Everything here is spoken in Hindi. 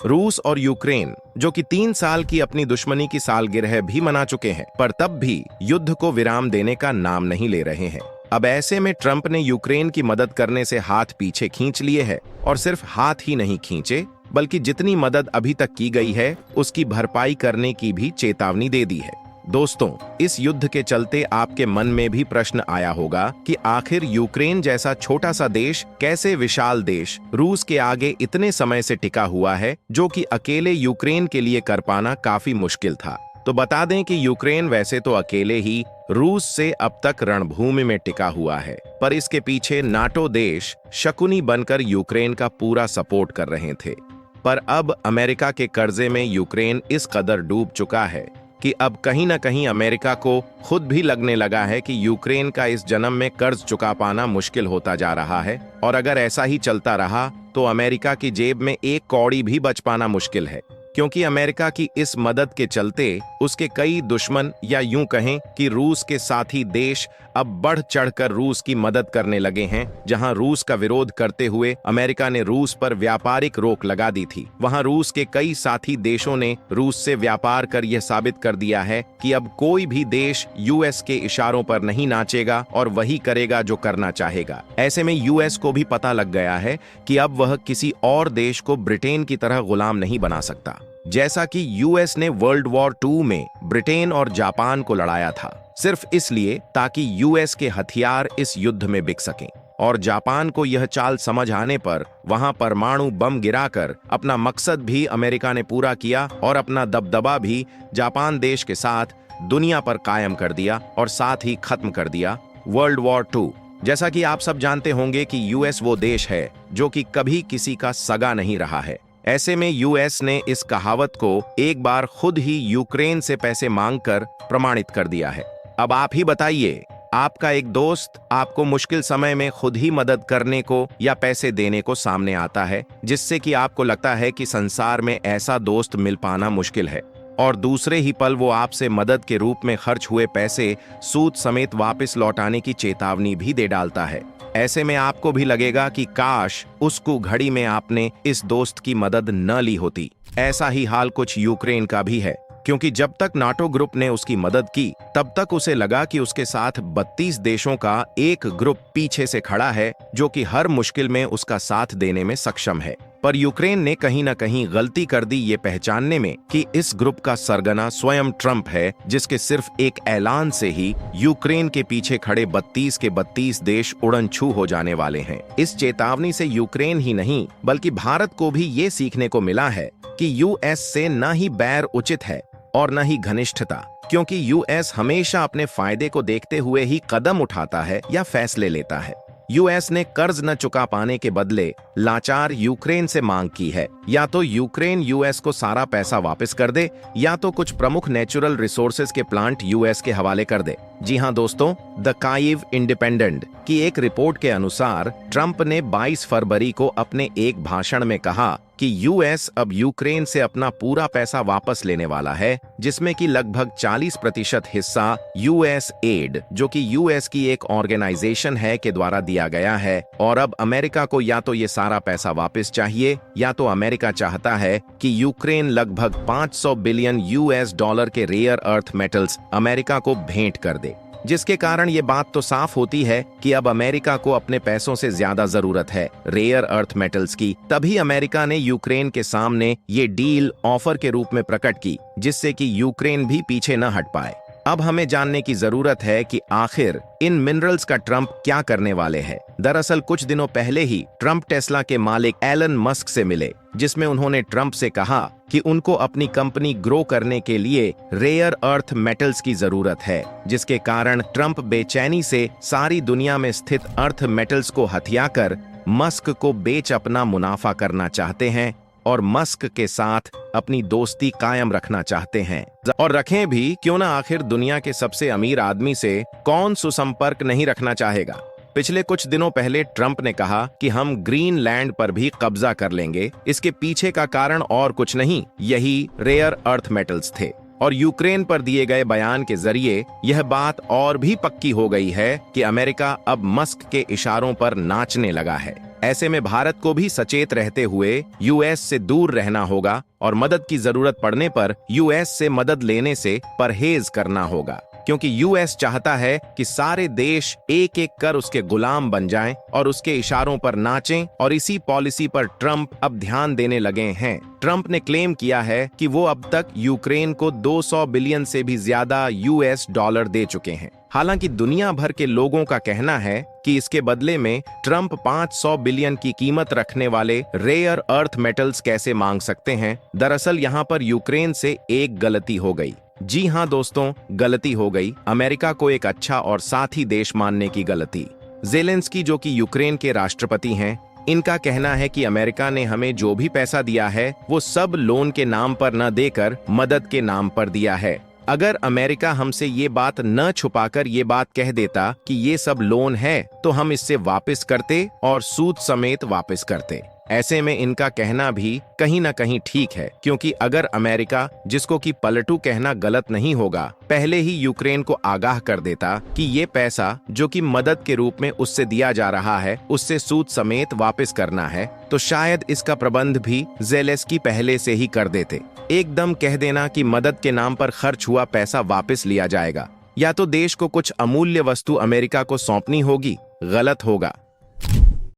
रूस और यूक्रेन जो कि 3 साल की अपनी दुश्मनी की सालगिरह भी मना चुके हैं, पर तब भी युद्ध को विराम देने का नाम नहीं ले रहे हैं। अब ऐसे में ट्रंप ने यूक्रेन की मदद करने से हाथ पीछे खींच लिए हैं और सिर्फ हाथ ही नहीं खींचे, बल्कि जितनी मदद अभी तक की गई है उसकी भरपाई करने की भी चेतावनी दे दी है। दोस्तों, इस युद्ध के चलते आपके मन में भी प्रश्न आया होगा कि आखिर यूक्रेन जैसा छोटा सा देश कैसे विशाल देश रूस के आगे इतने समय से टिका हुआ है, जो कि अकेले यूक्रेन के लिए कर पाना काफी मुश्किल था। तो बता दें कि यूक्रेन वैसे तो अकेले ही रूस से अब तक रणभूमि में टिका हुआ है, पर इसके पीछे नाटो देश शकुनी बनकर यूक्रेन का पूरा सपोर्ट कर रहे थे। पर अब अमेरिका के कर्जे में यूक्रेन इस कदर डूब चुका है कि अब कहीं ना कहीं अमेरिका को खुद भी लगने लगा है कि यूक्रेन का इस जन्म में कर्ज चुका पाना मुश्किल होता जा रहा है, और अगर ऐसा ही चलता रहा तो अमेरिका की जेब में एक कौड़ी भी बच पाना मुश्किल है, क्योंकि अमेरिका की इस मदद के चलते उसके कई दुश्मन, या यूं कहें कि रूस के साथी देश अब बढ़ चढ़कर रूस की मदद करने लगे हैं। जहां रूस का विरोध करते हुए अमेरिका ने रूस पर व्यापारिक रोक लगा दी थी, वहां रूस के कई साथी देशों ने रूस से व्यापार कर यह साबित कर दिया है कि अब कोई भी देश यूएस के इशारों पर नहीं नाचेगा और वही करेगा जो करना चाहेगा। ऐसे में यूएस को भी पता लग गया है कि अब वह किसी और देश को ब्रिटेन की तरह गुलाम नहीं बना सकता, जैसा कि यूएस ने वर्ल्ड वॉर 2 में ब्रिटेन और जापान को लड़ाया था, सिर्फ इसलिए ताकि यूएस के हथियार इस युद्ध में बिक सकें। और जापान को यह चाल समझ आने पर वहां परमाणु बम गिराकर अपना मकसद भी अमेरिका ने पूरा किया और अपना दबदबा भी जापान देश के साथ दुनिया पर कायम कर दिया और साथ ही खत्म कर दिया वर्ल्ड वॉर 2। जैसा कि आप सब जानते होंगे कि यूएस वो देश है जो कि कभी किसी का सगा नहीं रहा है। ऐसे में यूएस ने इस कहावत को एक बार खुद ही यूक्रेन से पैसे मांगकर प्रमाणित कर दिया है। अब आप ही बताइए, आपका एक दोस्त आपको मुश्किल समय में खुद ही मदद करने को या पैसे देने को सामने आता है, जिससे कि आपको लगता है कि संसार में ऐसा दोस्त मिल पाना मुश्किल है, और दूसरे ही पल वो आपसे मदद के रूप में खर्च हुए पैसे सूद समेत वापस लौटाने की चेतावनी भी दे डालता है। ऐसे में आपको भी लगेगा कि काश उसको घड़ी में आपने इस दोस्त की मदद न ली होती। ऐसा ही हाल कुछ यूक्रेन का भी है, क्योंकि जब तक नाटो ग्रुप ने उसकी मदद की तब तक उसे लगा कि उसके साथ 32 देशों का एक ग्रुप पीछे से खड़ा है, जो कि हर मुश्किल में उसका साथ देने में सक्षम है। पर यूक्रेन ने कहीं ना कहीं गलती कर दी ये पहचानने में कि इस ग्रुप का सरगना स्वयं ट्रंप है, जिसके सिर्फ एक ऐलान से ही यूक्रेन के पीछे खड़े 32 के 32 देश उड़न छू हो जाने वाले हैं। इस चेतावनी से यूक्रेन ही नहीं बल्कि भारत को भी ये सीखने को मिला है कि यूएस से न ही बैर उचित है और न ही घनिष्ठता, क्योंकि यूएस हमेशा अपने फायदे को देखते हुए ही कदम उठाता है या फैसले लेता है। यूएस ने कर्ज न चुका पाने के बदले लाचार यूक्रेन से मांग की है, या तो यूक्रेन यूएस को सारा पैसा वापस कर दे, या तो कुछ प्रमुख नेचुरल रिसोर्सेज के प्लांट यूएस के हवाले कर दे। जी हां दोस्तों, द काइव इंडिपेंडेंट की एक रिपोर्ट के अनुसार ट्रंप ने 22 फरवरी को अपने एक भाषण में कहा कि यूएस अब यूक्रेन से अपना पूरा पैसा वापस लेने वाला है, जिसमें कि लगभग 40% हिस्सा यूएस एड, जो कि यूएस की एक ऑर्गेनाइजेशन है, के द्वारा दिया गया है। और अब अमेरिका को या तो ये सारा पैसा वापस चाहिए, या तो अमेरिका चाहता है कि यूक्रेन लगभग 500 बिलियन यूएस डॉलर के रेयर अर्थ मेटल्स अमेरिका को भेंट कर दे, जिसके कारण ये बात तो साफ होती है कि अब अमेरिका को अपने पैसों से ज्यादा जरूरत है रेयर अर्थ मेटल्स की। तभी अमेरिका ने यूक्रेन के सामने ये डील ऑफर के रूप में प्रकट की, जिससे कि यूक्रेन भी पीछे न हट पाए। अब हमें जानने की जरूरत है कि आखिर इन मिनरल्स का ट्रंप क्या करने वाले हैं। दरअसल कुछ दिनों पहले ही ट्रंप टेस्ला के मालिक एलन मस्क से मिले, जिसमें उन्होंने ट्रंप से कहा कि उनको अपनी कंपनी ग्रो करने के लिए रेयर अर्थ मेटल्स की जरूरत है, जिसके कारण ट्रंप बेचैनी से सारी दुनिया में स्थित अर्थ मेटल्स को हथियाकर मस्क को बेच अपना मुनाफा करना चाहते हैं और मस्क के साथ अपनी दोस्ती कायम रखना चाहते हैं। और रखें भी क्यों ना, आखिर दुनिया के सबसे अमीर आदमी से कौन सुसंपर्क नहीं रखना चाहेगा। पिछले कुछ दिनों पहले ट्रंप ने कहा कि हम ग्रीनलैंड पर भी कब्जा कर लेंगे। इसके पीछे का कारण और कुछ नहीं, यही रेयर अर्थ मेटल्स थे। और यूक्रेन पर दिए गए बयान के जरिए यह बात और भी पक्की हो गई है कि अमेरिका अब मस्क के इशारों पर नाचने लगा है। ऐसे में भारत को भी सचेत रहते हुए यूएस से दूर रहना होगा और मदद की जरूरत पड़ने पर यूएस से मदद लेने से परहेज करना होगा, क्योंकि यूएस चाहता है कि सारे देश एक एक कर उसके गुलाम बन जाएं और उसके इशारों पर नाचें, और इसी पॉलिसी पर ट्रंप अब ध्यान देने लगे हैं। ट्रंप ने क्लेम किया है कि वो अब तक यूक्रेन को 200 बिलियन से भी ज्यादा यूएस डॉलर दे चुके हैं। हालांकि दुनिया भर के लोगों का कहना है कि इसके बदले में ट्रंप 500 बिलियन की कीमत रखने वाले रेयर अर्थ मेटल्स कैसे मांग सकते हैं। दरअसल यहाँ पर यूक्रेन से एक गलती हो गई। जी हाँ दोस्तों, गलती हो गई। अमेरिका को एक अच्छा और साथी देश मानने की गलती। जेलेंस्की, जो कि यूक्रेन के राष्ट्रपति हैं, इनका कहना है कि अमेरिका ने हमें जो भी पैसा दिया है वो सब लोन के नाम पर न देकर मदद के नाम पर दिया है। अगर अमेरिका हमसे ये बात न छुपाकर ये बात कह देता कि ये सब लोन है, तो हम इससे वापस करते और सूद समेत वापस करते। ऐसे में इनका कहना भी कहीं ना कहीं ठीक है, क्योंकि अगर अमेरिका, जिसको कि पलटू कहना गलत नहीं होगा, पहले ही यूक्रेन को आगाह कर देता कि ये पैसा जो कि मदद के रूप में उससे दिया जा रहा है उससे सूद समेत वापस करना है, तो शायद इसका प्रबंध भी जेलेंस्की पहले से ही कर देते। एकदम कह देना कि मदद के नाम पर खर्च हुआ पैसा वापस लिया जाएगा, या तो देश को कुछ अमूल्य वस्तु अमेरिका को सौंपनी होगी, गलत होगा।